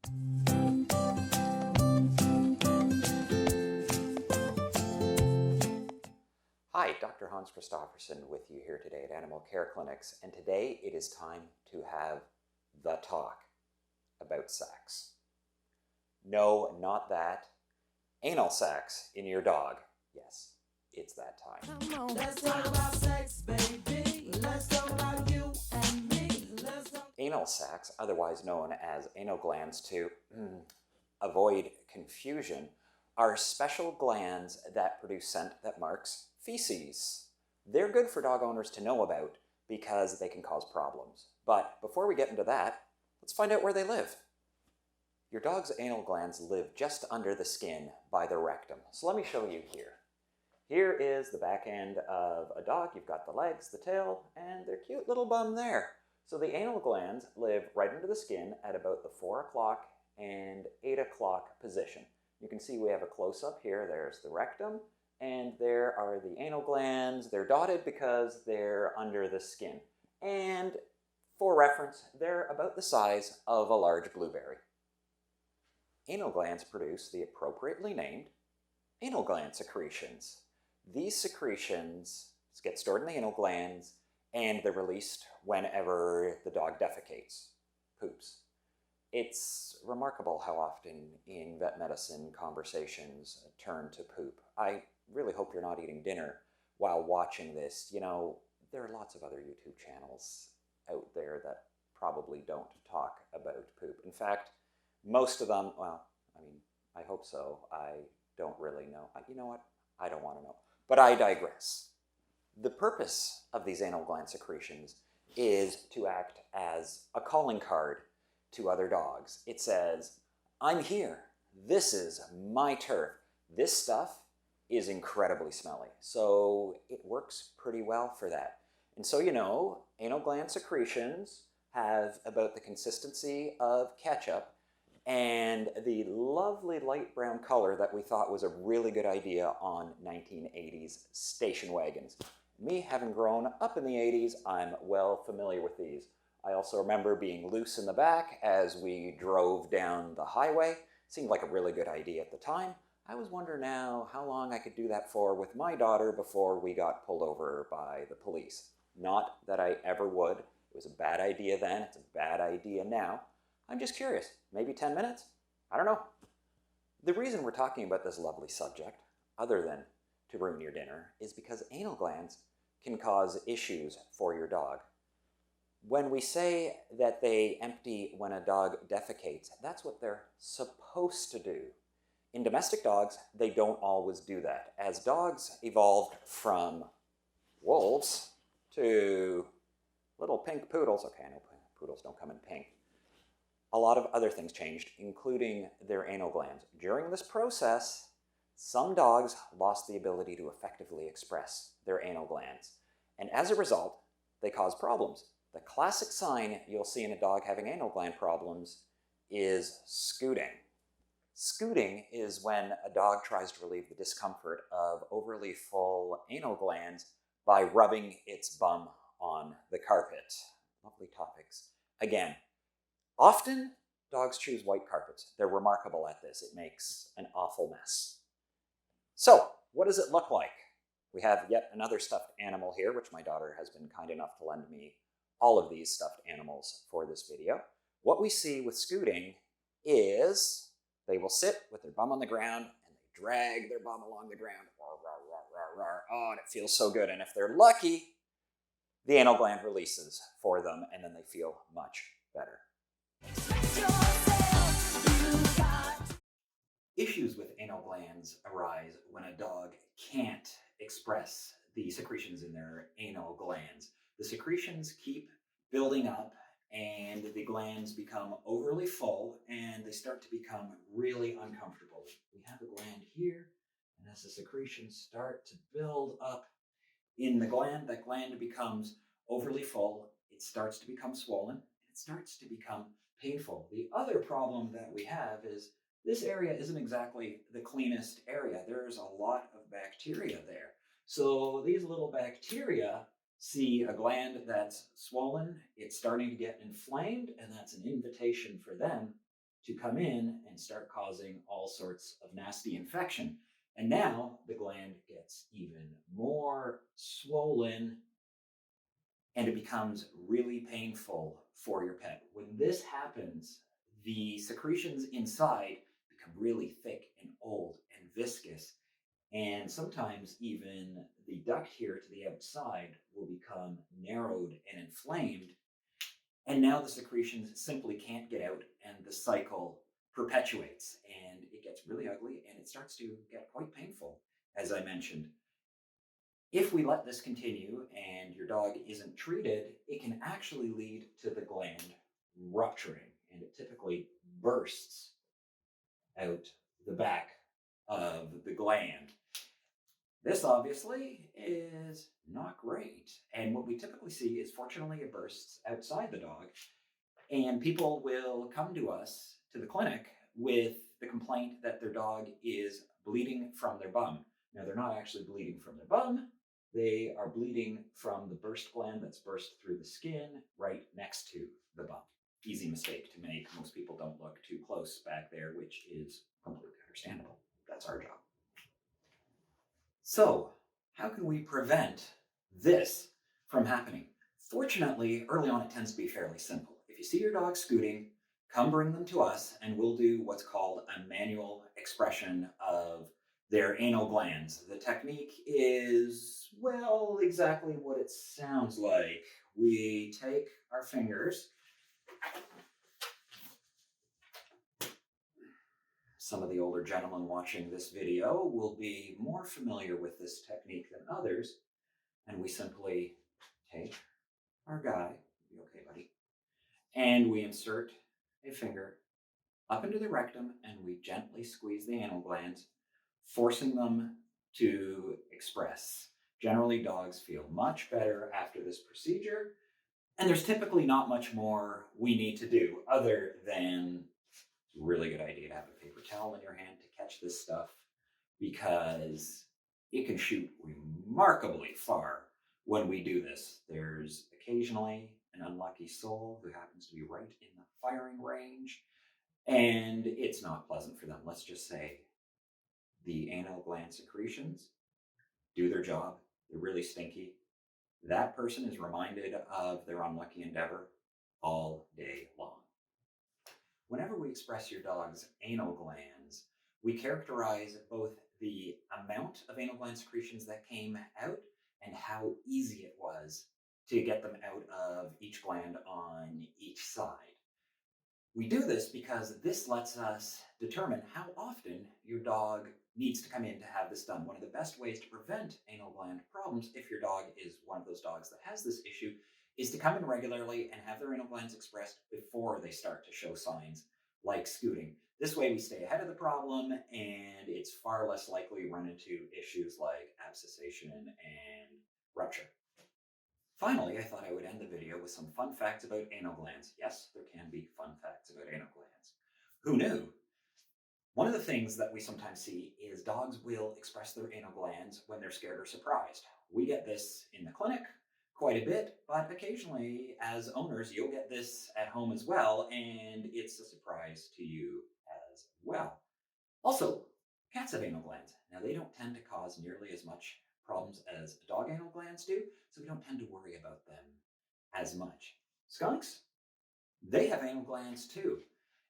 Hi, Dr. Hans Christofferson with you here today at Animal Care Clinics, and today it is time to have the talk about sex. No, not that. Anal sex in your dog. Yes, it's that time. Come on. Let's talk about sex, baby. Let's talk about you and me. Anal sex, otherwise known as anal glands to avoid confusion, are special glands that produce scent that marks feces. They're good for dog owners to know about because they can cause problems. But before we get into that, let's find out where they live. Your dog's anal glands live just under the skin by the rectum. So let me show you here. Here is the back end of a dog. You've got the legs, the tail, and their cute little bum there. So the anal glands live right under the skin at about the 4 o'clock and 8 o'clock position. You can see we have a close-up here. There's the rectum, and there are the anal glands. They're dotted because they're under the skin. And for reference, they're about the size of a large blueberry. Anal glands produce the appropriately named anal gland secretions. These secretions get stored in the anal glands, and they're released whenever the dog defecates, poops. It's remarkable how often in vet medicine conversations turn to poop. I really hope you're not eating dinner while watching this. You know, there are lots of other YouTube channels out there that probably don't talk about poop. In fact, most of them, well, I mean, I hope so. I don't really know. You know what? I don't want to know. But I digress. The purpose of these anal gland secretions is to act as a calling card to other dogs. It says, I'm here. This is my turf. This stuff is incredibly smelly. So it works pretty well for that. And so, you know, anal gland secretions have about the consistency of ketchup and the lovely light brown color that we thought was a really good idea on 1980s station wagons. Me, having grown up in the 80s, I'm well familiar with these. I also remember being loose in the back as we drove down the highway. Seemed like a really good idea at the time. I was wondering now how long I could do that for with my daughter before we got pulled over by the police. Not that I ever would. It was a bad idea then. It's a bad idea now. I'm just curious. Maybe 10 minutes? I don't know. The reason we're talking about this lovely subject, other than to ruin your dinner, is because anal glands can cause issues for your dog. When we say that they empty when a dog defecates, that's what they're supposed to do. In domestic dogs, they don't always do that. As dogs evolved from wolves to little pink poodles, okay, I know poodles don't come in pink, a lot of other things changed, including their anal glands. During this process, some dogs lost the ability to effectively express their anal glands. And as a result, they cause problems. The classic sign you'll see in a dog having anal gland problems is scooting. Scooting is when a dog tries to relieve the discomfort of overly full anal glands by rubbing its bum on the carpet. Lovely topics. Again, often dogs choose white carpets. They're remarkable at this. It makes an awful mess. So, what does it look like? We have yet another stuffed animal here, which my daughter has been kind enough to lend me all of these stuffed animals for this video. What we see with scooting is they will sit with their bum on the ground and they drag their bum along the ground. Oh, and it feels so good. And if they're lucky, the anal gland releases for them and then they feel much better. Issues with anal glands arise when a dog can't express the secretions in their anal glands. The secretions keep building up and the glands become overly full and they start to become really uncomfortable. We have a gland here, and as the secretions start to build up in the gland, that gland becomes overly full, it starts to become swollen, and it starts to become painful. The other problem that we have is this area isn't exactly the cleanest area. There's a lot of bacteria there. So these little bacteria see a gland that's swollen, it's starting to get inflamed, and that's an invitation for them to come in and start causing all sorts of nasty infection. And now the gland gets even more swollen and it becomes really painful for your pet. When this happens, the secretions inside become really thick and old and viscous. And sometimes even the duct here to the outside will become narrowed and inflamed. And now the secretions simply can't get out and the cycle perpetuates and it gets really ugly and it starts to get quite painful, as I mentioned. If we let this continue and your dog isn't treated, it can actually lead to the gland rupturing and it typically bursts out the back of the gland. This obviously is not great. And what we typically see is, fortunately, it bursts outside the dog. And people will come to us, to the clinic, with the complaint that their dog is bleeding from their bum. Now, they're not actually bleeding from their bum. They are bleeding from the burst gland that's burst through the skin right next to the bum. Easy mistake to make. Most people don't look too close back there, which is completely understandable. That's our job. So, how can we prevent this from happening? Fortunately, early on it tends to be fairly simple. If you see your dog scooting, come bring them to us and we'll do what's called a manual expression of their anal glands. The technique is, well, exactly what it sounds like. We take our fingers. Some of the older gentlemen watching this video will be more familiar with this technique than others. And we simply take our guy, be okay, buddy, and we insert a finger up into the rectum and we gently squeeze the anal glands, forcing them to express. Generally, dogs feel much better after this procedure, and there's typically not much more we need to do other than it's a really good idea to have a paper towel in your hand to catch this stuff because it can shoot remarkably far when we do this. There's occasionally an unlucky soul who happens to be right in the firing range, and it's not pleasant for them. Let's just say the anal gland secretions do their job. They're really stinky. That person is reminded of their unlucky endeavor all day long. Whenever we express your dog's anal glands, we characterize both the amount of anal gland secretions that came out and how easy it was to get them out of each gland on each side. We do this because this lets us determine how often your dog needs to come in to have this done. One of the best ways to prevent anal gland problems, if your dog is one of those dogs that has this issue, is to come in regularly and have their anal glands expressed before they start to show signs like scooting. This way we stay ahead of the problem and it's far less likely to run into issues like abscessation and rupture. Finally, I thought I would end the video with some fun facts about anal glands. Yes, there can be fun facts about anal glands. Who knew? One of the things that we sometimes see is dogs will express their anal glands when they're scared or surprised. We get this in the clinic quite a bit, but occasionally as owners, you'll get this at home as well, and it's a surprise to you as well. Also, cats have anal glands. Now, they don't tend to cause nearly as much problems as dog anal glands do, so we don't tend to worry about them as much. Skunks, they have anal glands too,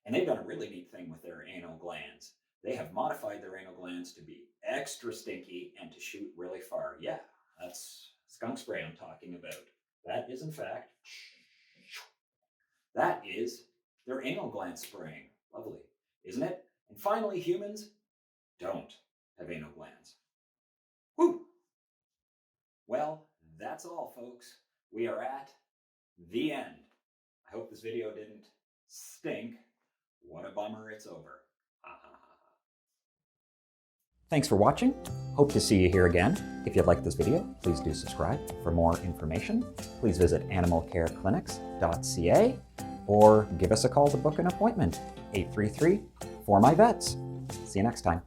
and they've done a really neat thing with their anal glands. They have modified their anal glands to be extra stinky and to shoot really far. Yeah, that's skunk spray I'm talking about. That is, in fact, that is their anal gland spraying. Lovely, isn't it? And finally, humans don't have anal glands. Whew! Well, that's all, folks. We are at the end. I hope this video didn't stink. What a bummer it's over. Ha ha ha. Thanks for watching. Hope to see you here again. If you like this video, please do subscribe. For more information, please visit animalcareclinics.ca or give us a call to book an appointment, 833-4MY-VETS. See you next time.